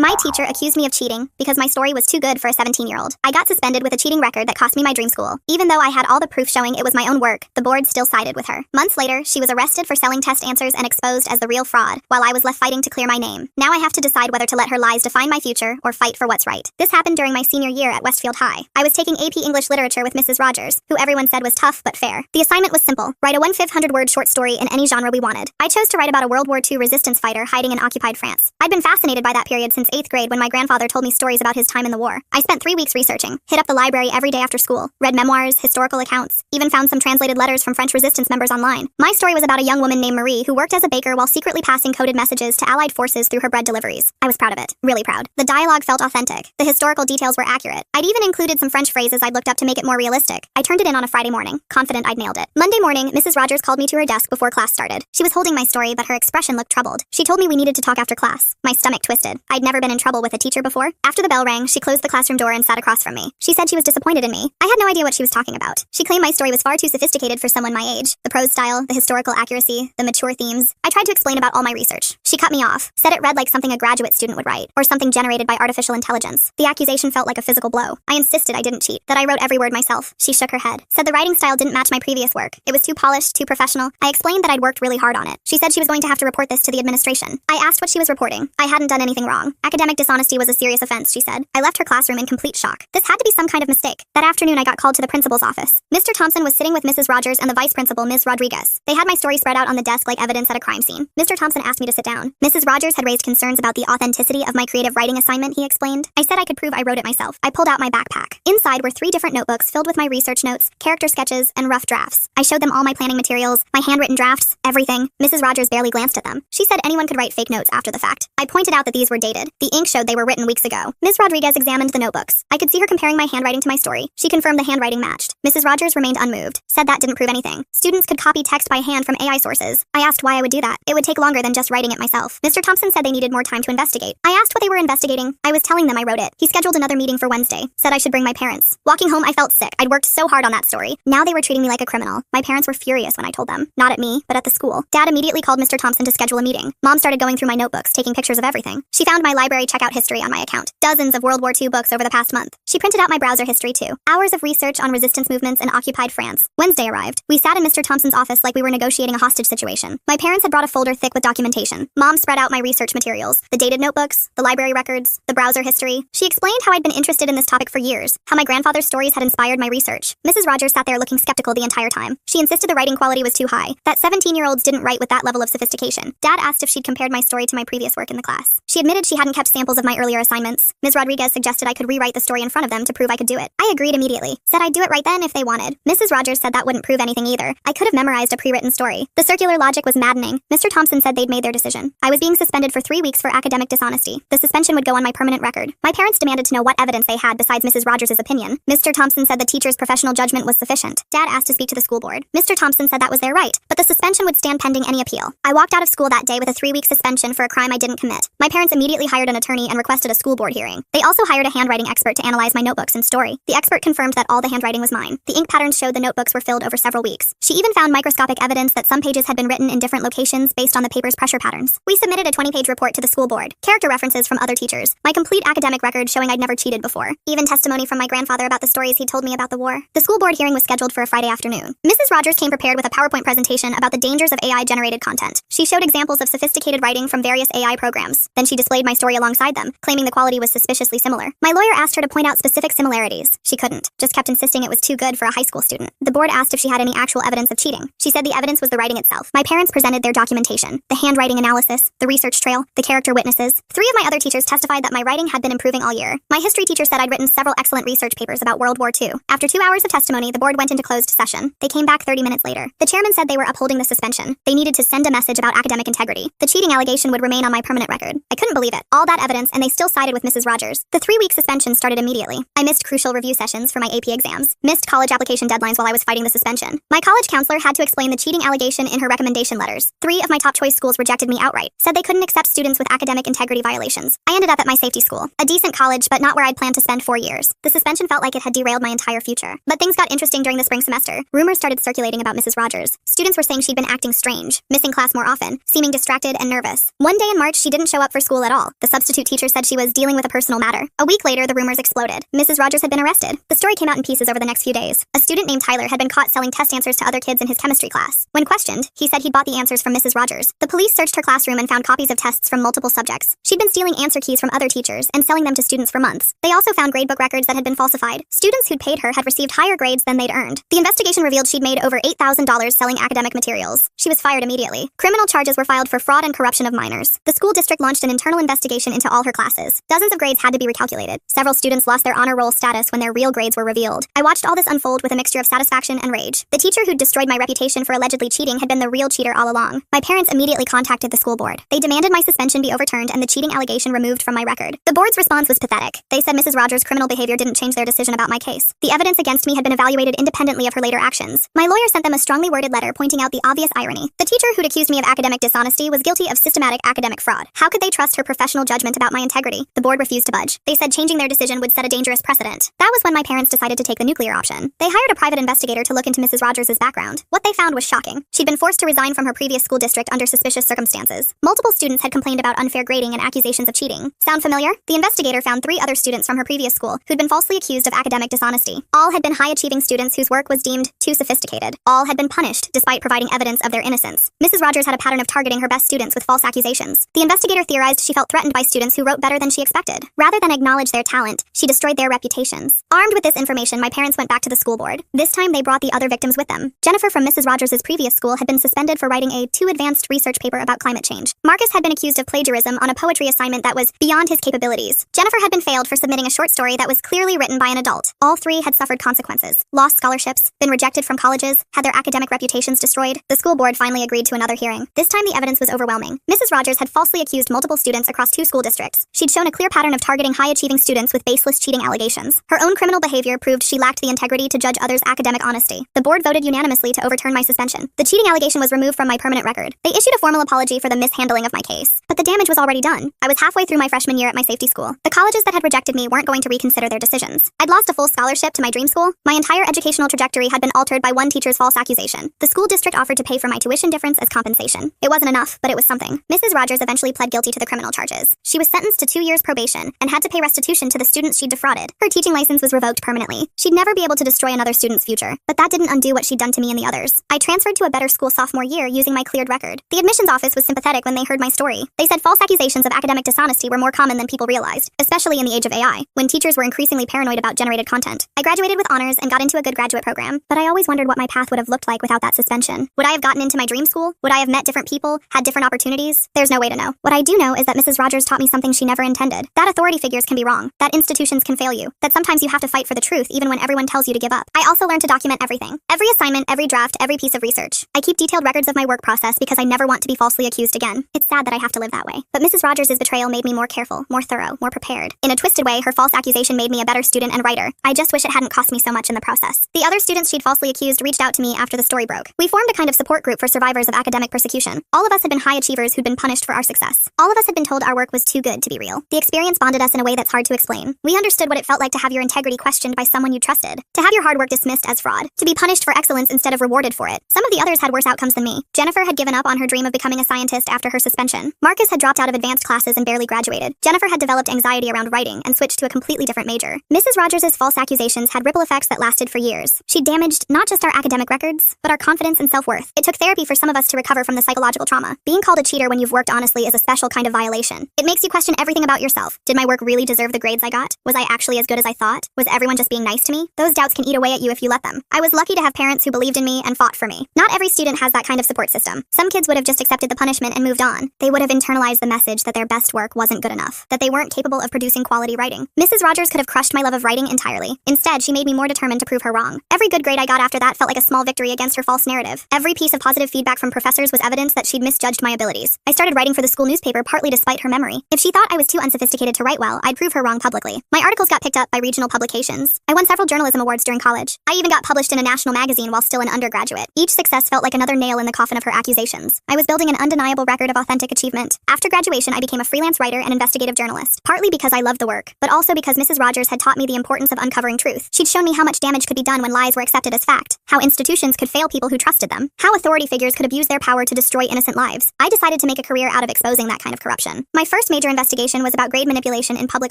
My teacher accused me of cheating because my story was too good for a 17-year-old. I got suspended with a cheating record that cost me my dream school. Even though I had all the proof showing it was my own work, the board still sided with her. Months later, she was arrested for selling test answers and exposed as the real fraud, while I was left fighting to clear my name. Now I have to decide whether to let her lies define my future or fight for what's right. This happened during my senior year at Westfield High. I was taking AP English Literature with Mrs. Rogers, who everyone said was tough but fair. The assignment was simple: write a 1,500-word short story in any genre we wanted. I chose to write about a World War II resistance fighter hiding in occupied France. I'd been fascinated by that period since 8th grade when my grandfather told me stories about his time in the war. I spent 3 weeks researching, hit up the library every day after school, read memoirs, historical accounts, even found some translated letters from French resistance members online. My story was about a young woman named Marie who worked as a baker while secretly passing coded messages to Allied forces through her bread deliveries. I was proud of it, really proud. The dialogue felt authentic. The historical details were accurate. I'd even included some French phrases I'd looked up to make it more realistic. I turned it in on a Friday morning, confident I'd nailed it. Monday morning, Mrs. Rogers called me to her desk before class started. She was holding my story, but her expression looked troubled. She told me we needed to talk after class. My stomach twisted. I'd never been in trouble with a teacher before. After the bell rang, she closed the classroom door and sat across from me. She said she was disappointed in me. I had no idea what she was talking about. She claimed my story was far too sophisticated for someone my age. The prose style, the historical accuracy, the mature themes. I tried to explain about all my research. She cut me off, said it read like something a graduate student would write, or something generated by artificial intelligence. The accusation felt like a physical blow. I insisted I didn't cheat, that I wrote every word myself. She shook her head, said the writing style didn't match my previous work. It was too polished, too professional. I explained that I'd worked really hard on it. She said she was going to have to report this to the administration. I asked what she was reporting. I hadn't done anything wrong. Academic dishonesty was a serious offense, she said. I left her classroom in complete shock. This had to be some kind of mistake. That afternoon, I got called to the principal's office. Mr. Thompson was sitting with Mrs. Rogers and the vice principal, Ms. Rodriguez. They had my story spread out on the desk like evidence at a crime scene. Mr. Thompson asked me to sit down. Mrs. Rogers had raised concerns about the authenticity of my creative writing assignment, he explained. I said I could prove I wrote it myself. I pulled out my backpack. Inside were 3 different notebooks filled with my research notes, character sketches, and rough drafts. I showed them all my planning materials, my handwritten drafts, everything. Mrs. Rogers barely glanced at them. She said anyone could write fake notes after the fact. I pointed out that these were dated. The ink showed they were written weeks ago. Ms. Rodriguez examined the notebooks. I could see her comparing my handwriting to my story. She confirmed the handwriting matched. Mrs. Rogers remained unmoved, said that didn't prove anything. Students could copy text by hand from AI sources. I asked why I would do that. It would take longer than just writing it myself. Mr. Thompson said they needed more time to investigate. I asked what they were investigating. I was telling them I wrote it. He scheduled another meeting for Wednesday, said I should bring my parents. Walking home, I felt sick. I'd worked so hard on that story. Now they were treating me like a criminal. My parents were furious when I told them. Not at me, but at the school. Dad immediately called Mr. Thompson to schedule a meeting. Mom started going through my notebooks, taking pictures of everything. She found my library checkout history on my account. Dozens of World War II books over the past month. She printed out my browser history too. Hours of research on resistance movements in occupied France. Wednesday arrived. We sat in Mr. Thompson's office like we were negotiating a hostage situation. My parents had brought a folder thick with documentation. Mom spread out my research materials. The dated notebooks, the library records, the browser history. She explained how I'd been interested in this topic for years, how my grandfather's stories had inspired my research. Mrs. Rogers sat there looking skeptical the entire time. She insisted the writing quality was too high, that 17-year-olds didn't write with that level of sophistication. Dad asked if she'd compared my story to my previous work in the class. She admitted she hadn't kept samples of my earlier assignments. Ms. Rodriguez suggested I could rewrite the story in front of them to prove I could do it. I agreed immediately, said I'd do it right then if they wanted. Mrs. Rogers said that wouldn't prove anything either. I could have memorized a pre-written story. The circular logic was maddening. Mr. Thompson said they'd made their decision. I was being suspended for 3 weeks for academic dishonesty. The suspension would go on my permanent record. My parents demanded to know what evidence they had besides Mrs. Rogers' opinion. Mr. Thompson said the teacher's professional judgment was sufficient. Dad asked to speak to the school board. Mr. Thompson said that was their right, but the suspension would stand pending any appeal. I walked out of school that day with a 3-week suspension for a crime I didn't commit. My parents immediately hired an attorney and requested a school board hearing. They also hired a handwriting expert to analyze my notebooks and story. The expert confirmed that all the handwriting was mine. The ink patterns showed the notebooks were filled over several weeks. She even found microscopic evidence that some pages had been written in different locations based on the paper's pressure patterns. We submitted a 20-page report to the school board, character references from other teachers, my complete academic record showing I'd never cheated before, even testimony from my grandfather about the stories he told me about the war. The school board hearing was scheduled for a Friday afternoon. Mrs. Rogers came prepared with a PowerPoint presentation about the dangers of AI-generated content. She showed examples of sophisticated writing from various AI programs. Then she displayed my story alongside them, claiming the quality was suspiciously similar. My lawyer asked her to point out specific similarities. She couldn't, just kept insisting it was too good for a high school student. The board asked if she had any actual evidence of cheating. She said the evidence was the writing itself. My parents presented their documentation, the handwriting analysis, the research trail, the character witnesses. 3 of my other teachers testified that my writing had been improving all year. My history teacher said I'd written several excellent research papers about World War II. After 2 hours of testimony, the board went into closed session. They came back 30 minutes later. The chairman said they were upholding the suspension. They needed to send a message about academic integrity. The cheating allegation would remain on my permanent record. I couldn't believe it. All that evidence, and they still sided with Mrs. Rogers. The 3-week suspension started immediately. I missed crucial review sessions for my AP exams, missed college application deadlines while I was fighting the suspension. My college counselor had to explain the cheating allegation in her recommendation letters. 3 of my top choice schools rejected me outright, said they couldn't accept students with academic integrity violations. I ended up at my safety school, a decent college, but not where I'd planned to spend 4 years. The suspension felt like it had derailed my entire future. But things got interesting during the spring semester. Rumors started circulating about Mrs. Rogers. Students were saying she'd been acting strange, missing class more often, seeming distracted and nervous. One day in March, she didn't show up for school at all. The substitute teacher said she was dealing with a personal matter. A week later, the rumors exploded. Mrs. Rogers had been arrested. The story came out in pieces over the next few days. A student named Tyler had been caught selling test answers to other kids in his chemistry class. When questioned, he said he'd bought the answers from Mrs. Rogers. The police searched her classroom and found copies of tests from multiple subjects. She'd been stealing answer keys from other teachers and selling them to students for months. They also found gradebook records that had been falsified. Students who'd paid her had received higher grades than they'd earned. The investigation revealed she'd made over $8,000 selling academic materials. She was fired immediately. Criminal charges were filed for fraud and corruption of minors. The school district launched an internal investigation into all her classes. Dozens of grades had to be recalculated. Several students lost their honor roll status when their real grades were revealed. I watched all this unfold with a mixture of satisfaction and rage. The teacher who'd destroyed my reputation for allegedly cheating had been the real cheater all along. My parents immediately contacted the school board. They demanded my suspension be overturned and the cheating allegation removed from my record. The board's response was pathetic. They said Mrs. Rogers' criminal behavior didn't change their decision about my case. The evidence against me had been evaluated independently of her later actions. My lawyer sent them a strongly worded letter pointing out the obvious irony. The teacher who'd accused me of academic dishonesty was guilty of systematic academic fraud. How could they trust her professional judgment about my integrity? The board refused to budge. They said changing their decision would set a dangerous precedent. That was when my parents decided to take the nuclear option. They hired a private investigator to look into Mrs. Rogers' background. What they found was shocking. She'd been forced to resign from her previous school district under suspicious circumstances. Multiple students had complained about unfair grading and accusations of cheating. Sound familiar? The investigator found 3 other students from her previous school who'd been falsely accused of academic dishonesty. All had been high-achieving students whose work was deemed too sophisticated. All had been punished despite providing evidence of their innocence. Mrs. Rogers had a pattern of targeting her best students with false accusations. The investigator theorized she felt threatened by students who wrote better than she expected. Rather than acknowledge their talent, she destroyed their reputations. Armed with this information, my parents went back to the school board. This time, they brought the other victims with them. Jennifer from Mrs. Rogers' previous school had been suspended for writing a too advanced research paper about climate change. Marcus had been accused of plagiarism on a poetry assignment that was beyond his capabilities. Jennifer had been failed for submitting a short story that was clearly written by an adult. All 3 had suffered consequences. Lost scholarships, been rejected from colleges, had their academic reputations destroyed. The school board finally agreed to another hearing. This time the evidence was overwhelming. Mrs. Rogers had falsely accused multiple students across 2 school districts. She'd shown a clear pattern of targeting high-achieving students with baseless cheating allegations. Her own criminal behavior proved she lacked the integrity to judge others' academic honesty. The board voted unanimously to overturn my suspension. The cheating allegation was removed from my permanent record. They issued a formal apology for the mishandling of my case. But the damage was already done. I was halfway through my freshman year at my safety school. The colleges that had rejected me weren't going to reconsider their decisions. I'd lost a full scholarship to my dream school. My entire educational trajectory had been altered by one teacher's false accusation. The school district offered to pay for my tuition difference as compensation. It wasn't enough, but it was something. Mrs. Rogers eventually pled guilty to the criminal charges. She was sentenced to 2 years probation and had to pay restitution to the students she'd defrauded. Her teaching license was revoked permanently. She'd never be able to destroy another student's future. But that didn't undo what she'd done to me and the others. I transferred to a better school sophomore year using my cleared record. The admissions office was sympathetic when they heard my story. They said false accusations of academic dishonesty were more common than people realized, especially in the age of AI, when teachers were increasingly paranoid about generated content. I graduated with honors and got into a good graduate program, but I always wondered what my path would have looked like without that suspension. Would I have gotten into my dream school? Would I have met different people, had different opportunities? There's no way to know. What I do know is that Mrs. Rogers taught me something she never intended. That authority figures can be wrong, that institutions can fail you, that sometimes you have to fight for the truth even when everyone tells you to give up. I also learned to document everything. Every assignment, every draft, every piece of research. I keep detailed records of my work process because I never want to be falsely accused again. It's sad that I have to live that way. But Mrs. Rogers' betrayal made me more careful, more thorough, more prepared. In a twisted way, her false accusation made me a better student and writer. I just wish it hadn't cost me so much in the process. The other students she'd falsely accused reached out to me after the story broke. We formed a kind of support group for survivors of academic persecution. All of us had been high achievers who'd been punished for our success. All of us had been told our work was too good to be real. The experience bonded us in a way that's hard to explain. We understood what it felt like to have your integrity questioned by someone you trusted, to have your hard work dismissed as fraud, to be punished for excellence instead of rewarded for it. Some of the others had worse outcomes than me. Jennifer had given up on her dream of becoming a scientist after her suspension. Marcus had dropped out of advanced classes and barely graduated. Jennifer had developed anxiety around writing and switched to a completely different major. Mrs. Rogers' false accusations had ripple effects that lasted for years. She damaged not just our academic records, but our confidence and self-worth. It took therapy for some of us to recover from the psychological trauma. Being called a cheater when you've worked honestly is a special kind of violation. It makes you question everything about yourself. Did my work really deserve the grades I got? Was I actually as good as I thought? Was everyone just being nice to me? Those doubts can eat away at you if you let them. I was lucky to have parents who believed in me and fought for me. Not every student has that kind of support system. Some kids would have just accepted the punishment and moved on. They would have internalized the message that their best work wasn't good enough, that they weren't capable of producing quality writing. Mrs. Rogers could have crushed my love of writing entirely. Instead, she made me more determined to prove her wrong. Every good grade I got after that felt like a small victory against her false narrative. Every piece of positive feedback from professors was evidence that she'd misjudged my abilities. I started writing for the school newspaper partly to spite her memory. If she thought I was too unsophisticated to write well, I'd prove her wrong publicly. My articles got picked up by regional publications. I won several journalism awards during college. I even got published in a national magazine while still an undergraduate. Each success felt like another nail in the coffin of her accusations. I was building an undeniable record of authentic achievement. After graduation, I became a freelance writer and investigative journalist, partly because I loved the work, but also because Mrs. Rogers had taught me the importance of uncovering truth. She'd shown me how much damage could be done when lies were accepted as fact, how institutions could fail people who trusted them, how authority figures could abuse their power to destroy innocent lives. I decided to make a career out of exposing that kind of corruption. My first first major investigation was about grade manipulation in public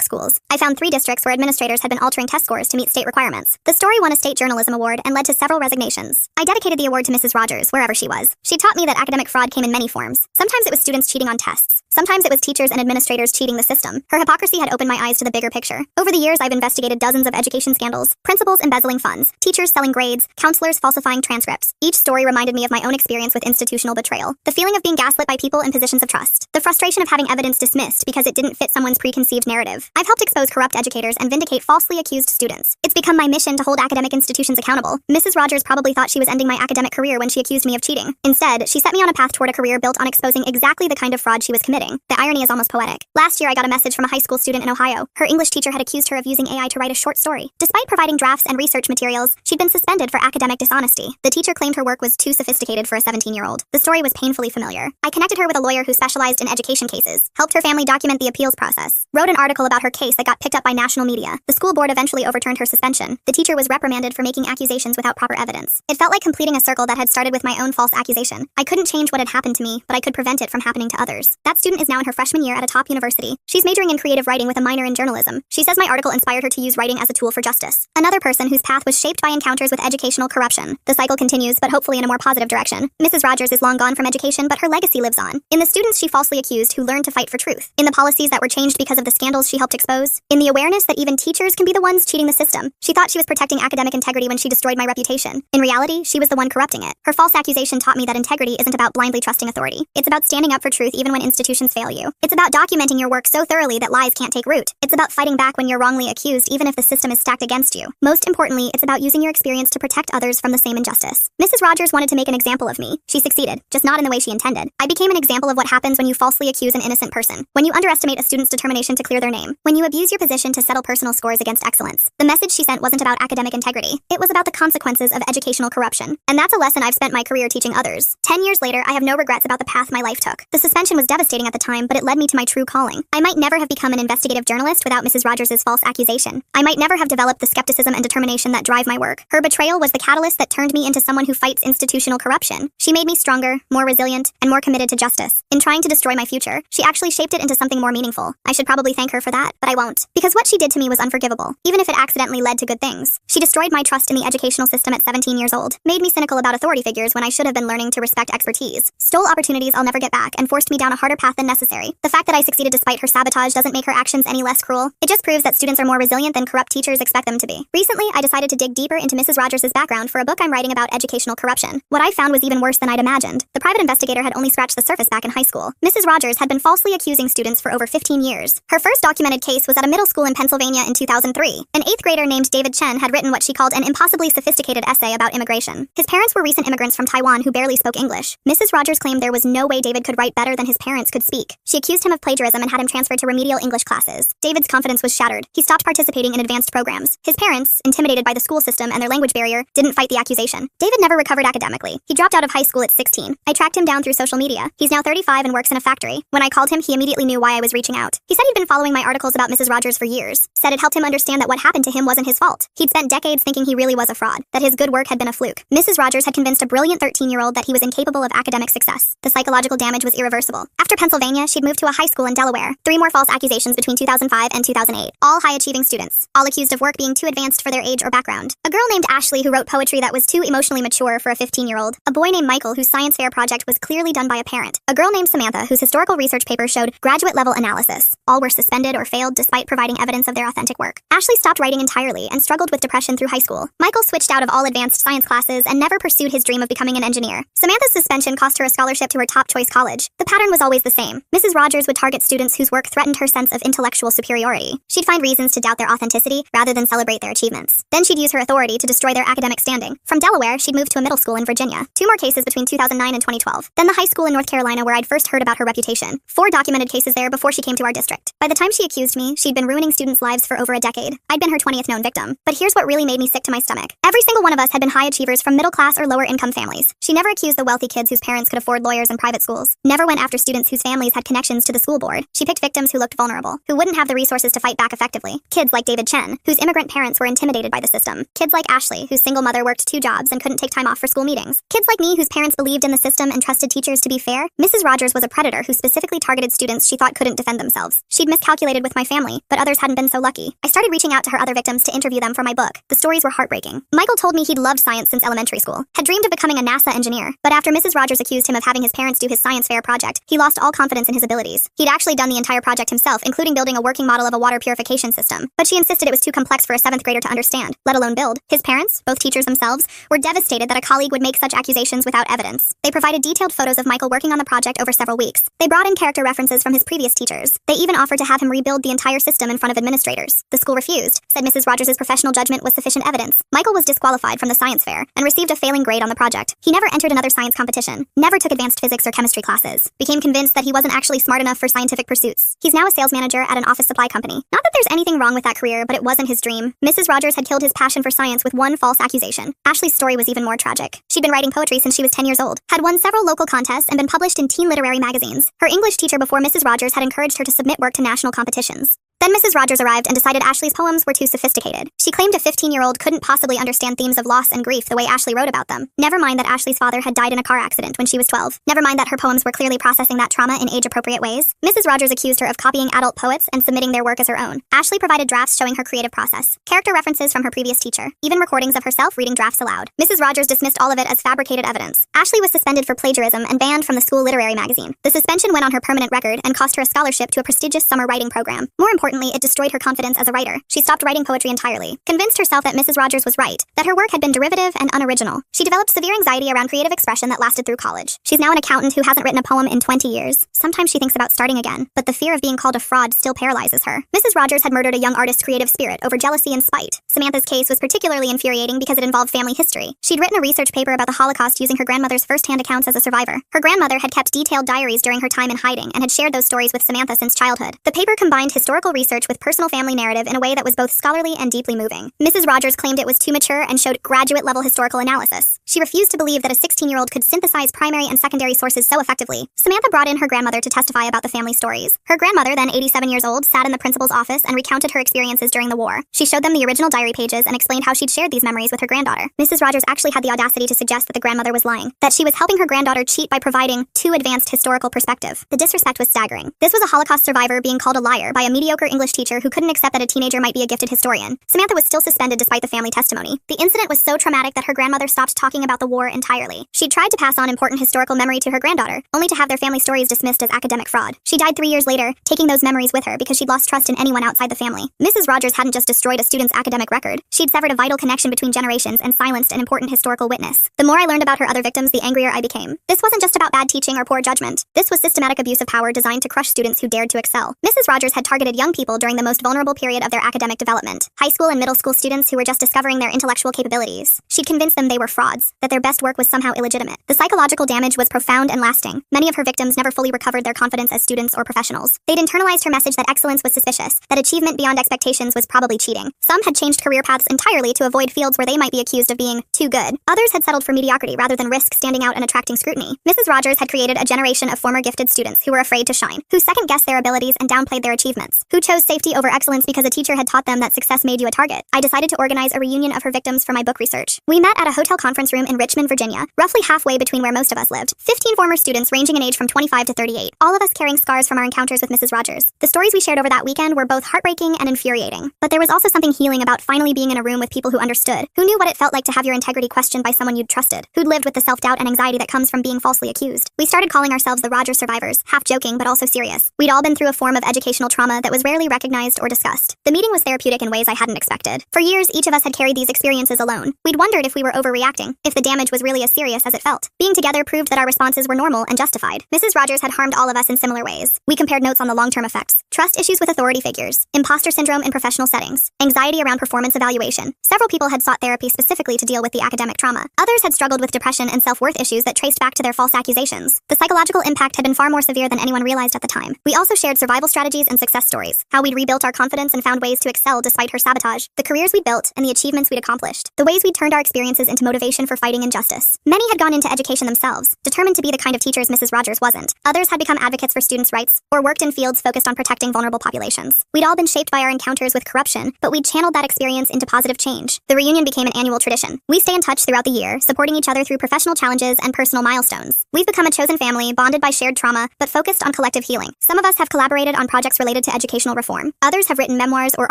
schools. I found 3 districts where administrators had been altering test scores to meet state requirements. The story won a state journalism award and led to several resignations. I dedicated the award to Mrs. Rogers, wherever she was. She taught me that academic fraud came in many forms. Sometimes it was students cheating on tests. Sometimes it was teachers and administrators cheating the system. Her hypocrisy had opened my eyes to the bigger picture. Over the years, I've investigated dozens of education scandals, principals embezzling funds, teachers selling grades, counselors falsifying transcripts. Each story reminded me of my own experience with institutional betrayal, the feeling of being gaslit by people in positions of trust, the frustration of having evidence dismissed because it didn't fit someone's preconceived narrative. I've helped expose corrupt educators and vindicate falsely accused students. It's become my mission to hold academic institutions accountable. Mrs. Rogers probably thought she was ending my academic career when she accused me of cheating. Instead, she set me on a path toward a career built on exposing exactly the kind of fraud she was committing. The irony is almost poetic. Last year, I got a message from a high school student in Ohio. Her English teacher had accused her of using AI to write a short story. Despite providing drafts and research materials, she'd been suspended for academic dishonesty. The teacher claimed her work was too sophisticated for a 17-year-old. The story was painfully familiar. I connected her with a lawyer who specialized in education cases, helped her family document the appeals process, wrote an article about her case that got picked up by national media. The school board eventually overturned her suspension. The teacher was reprimanded for making accusations without proper evidence. It felt like completing a circle that had started with my own false accusation. I couldn't change what had happened to me, but I could prevent it from happening to others. That student is now in her freshman year at a top university. She's majoring in creative writing with a minor in journalism. She says my article inspired her to use writing as a tool for justice. Another person whose path was shaped by encounters with educational corruption. The cycle continues, but hopefully in a more positive direction. Mrs. Rogers is long gone from education, but her legacy lives on. In the students she falsely accused who learned to fight for truth. In the policies that were changed because of the scandals she helped expose. In the awareness that even teachers can be the ones cheating the system. She thought she was protecting academic integrity when she destroyed my reputation. In reality, she was the one corrupting it. Her false accusation taught me that integrity isn't about blindly trusting authority. It's about standing up for truth even when institutions fail you. It's about documenting your work so thoroughly that lies can't take root. It's about fighting back when you're wrongly accused even if the system is stacked against you. Most importantly, it's about using your experience to protect others from the same injustice. Mrs. Rogers wanted to make an example of me. She succeeded, just not in the way she intended. I became an example of what happens when you falsely accuse an innocent person. When you underestimate a student's determination to clear their name. When you abuse your position to settle personal scores against excellence. The message she sent wasn't about academic integrity. It was about the consequences of educational corruption. And that's a lesson I've spent my career teaching others. 10 years later, I have no regrets about the path my life took. The suspension was devastating at the time, but it led me to my true calling. I might never have become an investigative journalist without Mrs. Rogers' false accusation. I might never have developed the skepticism and determination that drive my work. Her betrayal was the catalyst that turned me into someone who fights institutional corruption. She made me stronger, more resilient, and more committed to justice. In trying to destroy my future, she actually shaped it into something more meaningful. I should probably thank her for that, but I won't. Because what she did to me was unforgivable, even if it accidentally led to good things. She destroyed my trust in the educational system at 17 years old, made me cynical about authority figures when I should have been learning to respect expertise, stole opportunities I'll never get back, and forced me down a harder path than necessary. The fact that I succeeded despite her sabotage doesn't make her actions any less cruel. It just proves that students are more resilient than corrupt teachers expect them to be. Recently, I decided to dig deeper into Mrs. Rogers' background for a book I'm writing about educational corruption. What I found was even worse than I'd imagined. The private investigator had only scratched the surface back in high school. Mrs. Rogers had been falsely accusing students for over 15 years. Her first documented case was at a middle school in Pennsylvania in 2003. An 8th grader named David Chen had written what she called an impossibly sophisticated essay about immigration. His parents were recent immigrants from Taiwan who barely spoke English. Mrs. Rogers claimed there was no way David could write better than his parents could speak. She accused him of plagiarism and had him transferred to remedial English classes. David's confidence was shattered. He stopped participating in advanced programs. His parents, intimidated by the school system and their language barrier, didn't fight the accusation. David never recovered academically. He dropped out of high school at 16. I tracked him down through social media. He's now 35 and works in a factory. When I called him, he immediately knew why I was reaching out. He said he'd been following my articles about Mrs. Rogers for years. Said it helped him understand that what happened to him wasn't his fault. He'd spent decades thinking he really was a fraud, that his good work had been a fluke. Mrs. Rogers had convinced a brilliant 13-year-old that he was incapable of academic success. The psychological damage was irreversible. After Pennsylvania, she'd moved to a high school in Delaware. 3 more false accusations between 2005 and 2008. All high-achieving students. All accused of work being too advanced for their age or background. A girl named Ashley who wrote poetry that was too emotionally mature for a 15-year-old. A boy named Michael whose science fair project was clearly done by a parent. A girl named Samantha whose historical research paper showed graduate-level analysis. All were suspended or failed despite providing evidence of their authentic work. Ashley stopped writing entirely and struggled with depression through high school. Michael switched out of all advanced science classes and never pursued his dream of becoming an engineer. Samantha's suspension cost her a scholarship to her top-choice college. The pattern was always the same. Mrs. Rogers would target students whose work threatened her sense of intellectual superiority. She'd find reasons to doubt their authenticity rather than celebrate their achievements. Then she'd use her authority to destroy their academic standing. From Delaware, she'd moved to a middle school in Virginia. 2 more cases between 2009 and 2012. Then the high school in North Carolina where I'd first heard about her reputation. 4 documented cases there before she came to our district. By the time she accused me, she'd been ruining students' lives for over a decade. I'd been her 20th known victim. But here's what really made me sick to my stomach. Every single one of us had been high achievers from middle class or lower income families. She never accused the wealthy kids whose parents could afford lawyers and private schools. Never went after students whose families families had connections to the school board. She picked victims who looked vulnerable, who wouldn't have the resources to fight back effectively. Kids like David Chen, whose immigrant parents were intimidated by the system. Kids like Ashley, whose single mother worked 2 jobs and couldn't take time off for school meetings. Kids like me, whose parents believed in the system and trusted teachers to be fair. Mrs. Rogers was a predator who specifically targeted students she thought couldn't defend themselves. She'd miscalculated with my family, but others hadn't been so lucky. I started reaching out to her other victims to interview them for my book. The stories were heartbreaking. Michael told me he'd loved science since elementary school, had dreamed of becoming a NASA engineer, but after Mrs. Rogers accused him of having his parents do his science fair project, he lost all confidence in his abilities. He'd actually done the entire project himself, including building a working model of a water purification system, but she insisted it was too complex for a 7th grader to understand, let alone build. His parents, both teachers themselves, were devastated that a colleague would make such accusations without evidence. They provided detailed photos of Michael working on the project over several weeks. They brought in character references from his previous teachers. They even offered to have him rebuild the entire system in front of administrators. The school refused, said Mrs. Rogers' professional judgment was sufficient evidence. Michael was disqualified from the science fair and received a failing grade on the project. He never entered another science competition, never took advanced physics or chemistry classes, became convinced that he wasn't actually smart enough for scientific pursuits. He's now a sales manager at an office supply company. Not that there's anything wrong with that career, but it wasn't his dream. Mrs. Rogers had killed his passion for science with one false accusation. Ashley's story was even more tragic. She'd been writing poetry since she was 10 years old, had won several local contests and been published in teen literary magazines. Her English teacher before Mrs. Rogers had encouraged her to submit work to national competitions. Then Mrs. Rogers arrived and decided Ashley's poems were too sophisticated. She claimed a 15-year-old couldn't possibly understand themes of loss and grief the way Ashley wrote about them. Never mind that Ashley's father had died in a car accident when she was 12. Never mind that her poems were clearly processing that trauma in age-appropriate ways. Mrs. Rogers accused her of copying adult poets and submitting their work as her own. Ashley provided drafts showing her creative process, character references from her previous teacher, even recordings of herself reading drafts aloud. Mrs. Rogers dismissed all of it as fabricated evidence. Ashley was suspended for plagiarism and banned from the school literary magazine. The suspension went on her permanent record and cost her a scholarship to a prestigious summer writing program. More importantly, it destroyed her confidence as a writer. She stopped writing poetry entirely, convinced herself that Mrs. Rogers was right, that her work had been derivative and unoriginal. She developed severe anxiety around creative expression that lasted through college. She's now an accountant who hasn't written a poem in 20 years. Sometimes she thinks about starting again, but the fear of being called a fraud still paralyzes her. Mrs. Rogers had murdered a young artist's creative spirit over jealousy and spite. Samantha's case was particularly infuriating because it involved family history. She'd written a research paper about the Holocaust using her grandmother's first-hand accounts as a survivor. Her grandmother had kept detailed diaries during her time in hiding and had shared those stories with Samantha since childhood. The paper combined historical research with personal family narrative in a way that was both scholarly and deeply moving. Mrs. Rogers claimed it was too mature and showed graduate-level historical analysis. She refused to believe that a 16-year-old could synthesize primary and secondary sources so effectively. Samantha brought in her grandmother to testify about the family stories. Her grandmother, then 87 years old, sat in the principal's office and recounted her experiences during the war. She showed them the original diary pages and explained how she'd shared these memories with her granddaughter. Mrs. Rogers actually had the audacity to suggest that the grandmother was lying, that she was helping her granddaughter cheat by providing too advanced historical perspective. The disrespect was staggering. This was a Holocaust survivor being called a liar by a mediocre English teacher who couldn't accept that a teenager might be a gifted historian. Samantha was still suspended despite the family testimony. The incident was so traumatic that her grandmother stopped talking about the war entirely. She'd tried to pass on important historical memory to her granddaughter, only to have their family stories dismissed as academic fraud. She died 3 years later, taking those memories with her because she'd lost trust in anyone outside the family. Mrs. Rogers hadn't just destroyed a student's academic record, she'd severed a vital connection between generations and silenced an important historical witness. The more I learned about her other victims, the angrier I became. This wasn't just about bad teaching or poor judgment. This was systematic abuse of power designed to crush students who dared to excel. Mrs. Rogers had targeted young people during the most vulnerable period of their academic development. High school and middle school students who were just discovering their intellectual capabilities. She'd convinced them they were frauds, that their best work was somehow illegitimate. The psychological damage was profound and lasting. Many of her victims never fully recovered their confidence as students or professionals. They'd internalized her message that excellence was suspicious, that achievement beyond expectations was probably cheating. Some had changed career paths entirely to avoid fields where they might be accused of being too good. Others had settled for mediocrity rather than risk standing out and attracting scrutiny. Mrs. Rogers had created a generation of former gifted students who were afraid to shine, who second-guessed their abilities and downplayed their achievements, who chose safety over excellence because a teacher had taught them that success made you a target. I decided to organize a reunion of her victims for my book research. We met at a hotel conference room in Richmond, Virginia, roughly halfway between where most of us lived. 15 former students ranging in age from 25 to 38, all of us carrying scars from our encounters with Mrs. Rogers. The stories we shared over that weekend were both heartbreaking and infuriating. But there was also something healing about finally being in a room with people who understood, who knew what it felt like to have your integrity questioned by someone you'd trusted, who'd lived with the self-doubt and anxiety that comes from being falsely accused. We started calling ourselves the Rogers survivors, half joking but also serious. We'd all been through a form of educational trauma that was rarely recognized or discussed. The meeting was therapeutic in ways I hadn't expected. For years, each of us had carried these experiences alone. We'd wondered if we were overreacting, if the damage was really as serious as it felt. Being together proved that our responses were normal and justified. Mrs. Rogers had harmed all of us in similar ways. We compared notes on the long-term effects, trust issues with authority figures, imposter syndrome in professional settings, anxiety around performance evaluation. Several people had sought therapy specifically to deal with the academic trauma. Others had struggled with depression and self-worth issues that traced back to their false accusations. The psychological impact had been far more severe than anyone realized at the time. We also shared survival strategies and success stories. stories, how we'd rebuilt our confidence and found ways to excel despite her sabotage, the careers we'd built and the achievements we'd accomplished, the ways we'd turned our experiences into motivation for fighting injustice. Many had gone into education themselves, determined to be the kind of teachers Mrs. Rogers wasn't. Others had become advocates for students' rights, or worked in fields focused on protecting vulnerable populations. We'd all been shaped by our encounters with corruption, but we'd channeled that experience into positive change. The reunion became an annual tradition. We stay in touch throughout the year, supporting each other through professional challenges and personal milestones. We've become a chosen family, bonded by shared trauma, but focused on collective healing. Some of us have collaborated on projects related to educational reform. Others have written memoirs or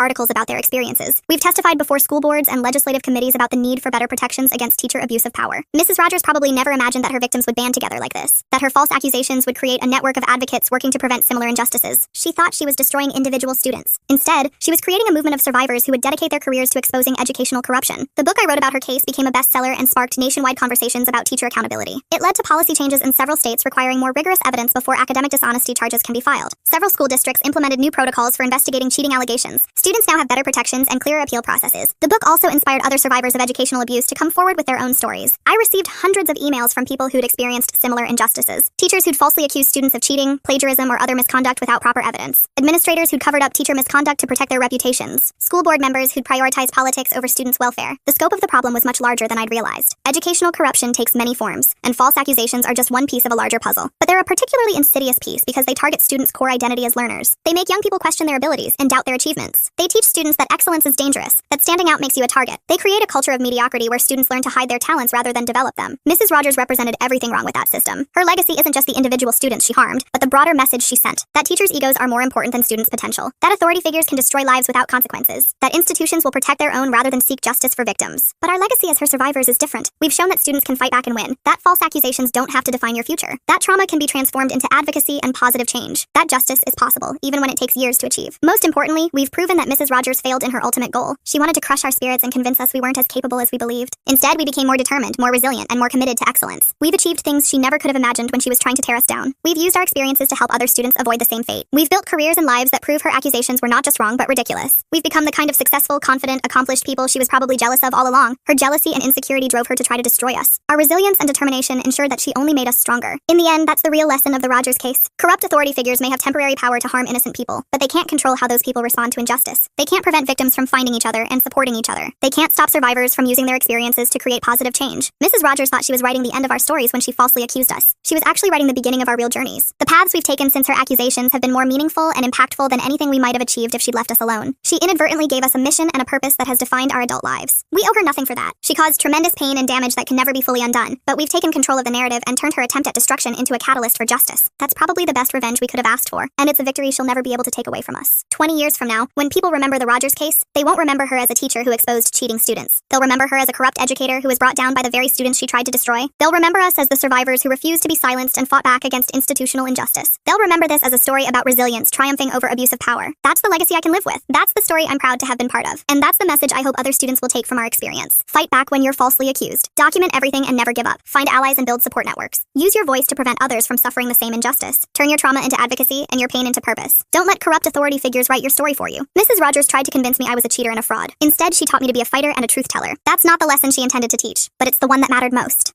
articles about their experiences. We've testified before school boards and legislative committees about the need for better protections against teacher abuse of power. Mrs. Rogers probably never imagined that her victims would band together like this, that her false accusations would create a network of advocates working to prevent similar injustices. She thought she was destroying individual students. Instead, she was creating a movement of survivors who would dedicate their careers to exposing educational corruption. The book I wrote about her case became a bestseller and sparked nationwide conversations about teacher accountability. It led to policy changes in several states requiring more rigorous evidence before academic dishonesty charges can be filed. Several school districts implemented new protocols for investigating cheating allegations. Students now have better protections and clearer appeal processes. The book also inspired other survivors of educational abuse to come forward with their own stories. I received hundreds of emails from people who'd experienced similar injustices. Teachers who'd falsely accused students of cheating, plagiarism, or other misconduct without proper evidence. Administrators who'd covered up teacher misconduct to protect their reputations. School board members who'd prioritized politics over students' welfare. The scope of the problem was much larger than I'd realized. Educational corruption takes many forms, and false accusations are just one piece of a larger puzzle. But they're a particularly insidious piece because they target students' core identity as learners. They make young people question their abilities and doubt their achievements. They teach students that excellence is dangerous, that standing out makes you a target. They create a culture of mediocrity where students learn to hide their talents rather than develop them. Mrs. Rogers represented everything wrong with that system. Her legacy isn't just the individual students she harmed, but the broader message she sent. That teachers' egos are more important than students' potential. That authority figures can destroy lives without consequences. That institutions will protect their own rather than seek justice for victims. But our legacy as her survivors is different. We've shown that students can fight back and win. That false accusations don't have to define your future. That trauma can be transformed into advocacy and positive change. That justice is possible, even when it takes years to achieve. Most importantly, we've proven that Mrs. Rogers failed in her ultimate goal. She wanted to crush our spirits and convince us we weren't as capable as we believed. Instead, we became more determined, more resilient, and more committed to excellence. We've achieved things she never could have imagined when she was trying to tear us down. We've used our experiences to help other students avoid the same fate. We've built careers and lives that prove her accusations were not just wrong, but ridiculous. We've become the kind of successful, confident, accomplished people she was probably jealous of all along. Her jealousy and insecurity drove her to try to destroy us. Our resilience and determination ensured that she only made us stronger. In the end, that's the real lesson of the Rogers case. Corrupt authority figures may have temporary power to harm innocent people, but they can't control how those people respond to injustice. They can't prevent victims from finding each other and supporting each other. They can't stop survivors from using their experiences to create positive change. Mrs. Rogers thought she was writing the end of our stories when she falsely accused us. She was actually writing the beginning of our real journeys. The paths we've taken since her accusations have been more meaningful and impactful than anything we might have achieved if she'd left us alone. She inadvertently gave us a mission and a purpose that has defined our adult lives. We owe her nothing for that. She caused tremendous pain and damage that can never be fully undone, but we've taken control of the narrative and turned her attempt at destruction into a catalyst for justice. That's probably the best revenge we could have asked for, and it's a victory she'll never be able to take away from us. 20 years from now, when people remember the Rogers case, they won't remember her as a teacher who exposed cheating students. They'll remember her as a corrupt educator who was brought down by the very students she tried to destroy. They'll remember us as the survivors who refused to be silenced and fought back against institutional injustice. They'll remember this as a story about resilience triumphing over abuse of power. That's the legacy I can live with. That's the story I'm proud to have been part of. And that's the message I hope other students will take from our experience. Fight back when you're falsely accused. Document everything and never give up. Find allies and build support networks. Use your voice to prevent others from suffering the same injustice. Turn your trauma into advocacy and your pain into purpose. Don't let corrupt authority figures write your story for you. Mrs. Rogers tried to convince me I was a cheater and a fraud. Instead, she taught me to be a fighter and a truth teller. That's not the lesson she intended to teach, but it's the one that mattered most.